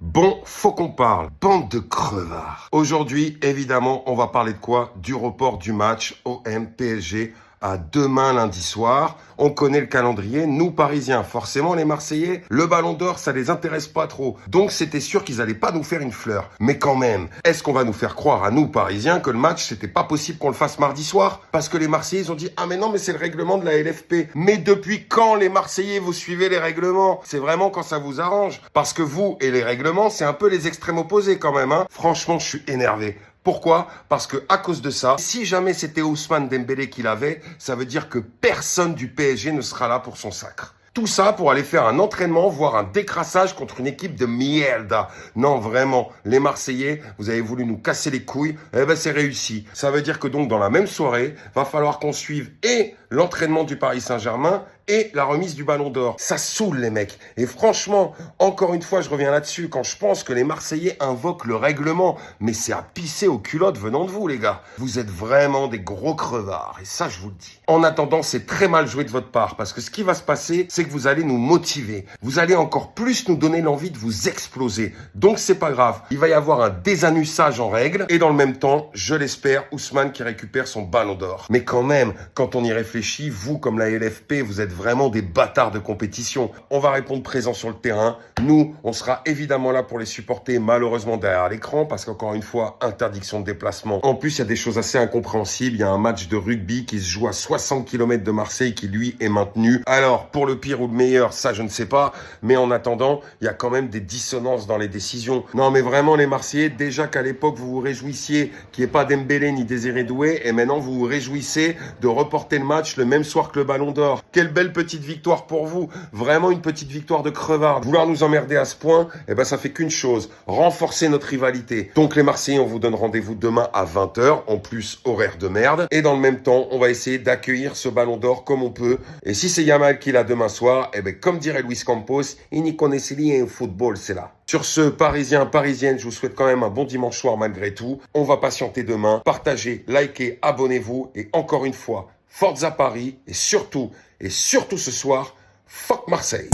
Bon, faut qu'on parle. Bande de crevards. Aujourd'hui, évidemment, on va parler de quoi? Du report du match OM-PSG à demain lundi soir. On connaît le calendrier, nous Parisiens, forcément les Marseillais, le Ballon d'Or, ça les intéresse pas trop. Donc c'était sûr qu'ils allaient pas nous faire une fleur. Mais quand même, est-ce qu'on va nous faire croire à nous Parisiens que le match, c'était pas possible qu'on le fasse mardi soir? Parce que les Marseillais, ils ont dit, ah mais non, mais c'est le règlement de la LFP. Mais depuis quand les Marseillais, vous suivez les règlements? C'est vraiment quand ça vous arrange. Parce que vous et les règlements, c'est un peu les extrêmes opposés quand même, hein. Franchement, je suis énervé. Pourquoi? Parce que à cause de ça, si jamais c'était Ousmane Dembélé qui l'avait, ça veut dire que personne du PSG ne sera là pour son sacre. Tout ça pour aller faire un entraînement, voire un décrassage contre une équipe de mierda. Non, vraiment, les Marseillais, vous avez voulu nous casser les couilles, eh ben c'est réussi. Ça veut dire que donc dans la même soirée, va falloir qu'on suive et l'entraînement du Paris Saint-Germain et la remise du Ballon d'Or. Ça saoule les mecs. Et franchement, encore une fois, je reviens là-dessus, quand je pense que les Marseillais invoquent le règlement, mais c'est à pisser aux culottes venant de vous les gars. Vous êtes vraiment des gros crevards, et ça je vous le dis. En attendant, c'est très mal joué de votre part, parce que ce qui va se passer, c'est que vous allez nous motiver. Vous allez encore plus nous donner l'envie de vous exploser. Donc c'est pas grave. Il va y avoir un désanussage en règle, et dans le même temps, je l'espère, Ousmane qui récupère son Ballon d'Or. Mais quand même, quand on y réfléchit, vous comme la LFP, vous êtes vraiment des bâtards de compétition. On va répondre présent sur le terrain. Nous, on sera évidemment là pour les supporter, malheureusement derrière l'écran, parce qu'encore une fois, interdiction de déplacement. En plus, il y a des choses assez incompréhensibles. Il y a un match de rugby qui se joue à 60 km de Marseille qui, lui, est maintenu. Alors, pour le pire ou le meilleur, ça, je ne sais pas. Mais en attendant, il y a quand même des dissonances dans les décisions. Non, mais vraiment, les Marseillais, déjà qu'à l'époque, vous vous réjouissiez qu'il n'y ait pas Dembélé ni Désiré Doué, et maintenant, vous vous réjouissez de reporter le match le même soir que le Ballon d'Or. Quelle belle petite victoire pour vous. Vraiment une petite victoire de crevard. Vouloir nous emmerder à ce point, eh ben, ça fait qu'une chose. Renforcer notre rivalité. Donc, les Marseillais, on vous donne rendez-vous demain à 20h. En plus, horaire de merde. Et dans le même temps, on va essayer d'accueillir ce Ballon d'Or comme on peut. Et si c'est Yamal qui l'a demain soir, eh ben, comme dirait Luis Campos, il n'y connaissait rien au football, c'est là. Sur ce, Parisiens, Parisiennes, je vous souhaite quand même un bon dimanche soir malgré tout. On va patienter demain. Partagez, likez, abonnez-vous. Et encore une fois, Forza Paris. Et surtout ce soir, fuck Marseille.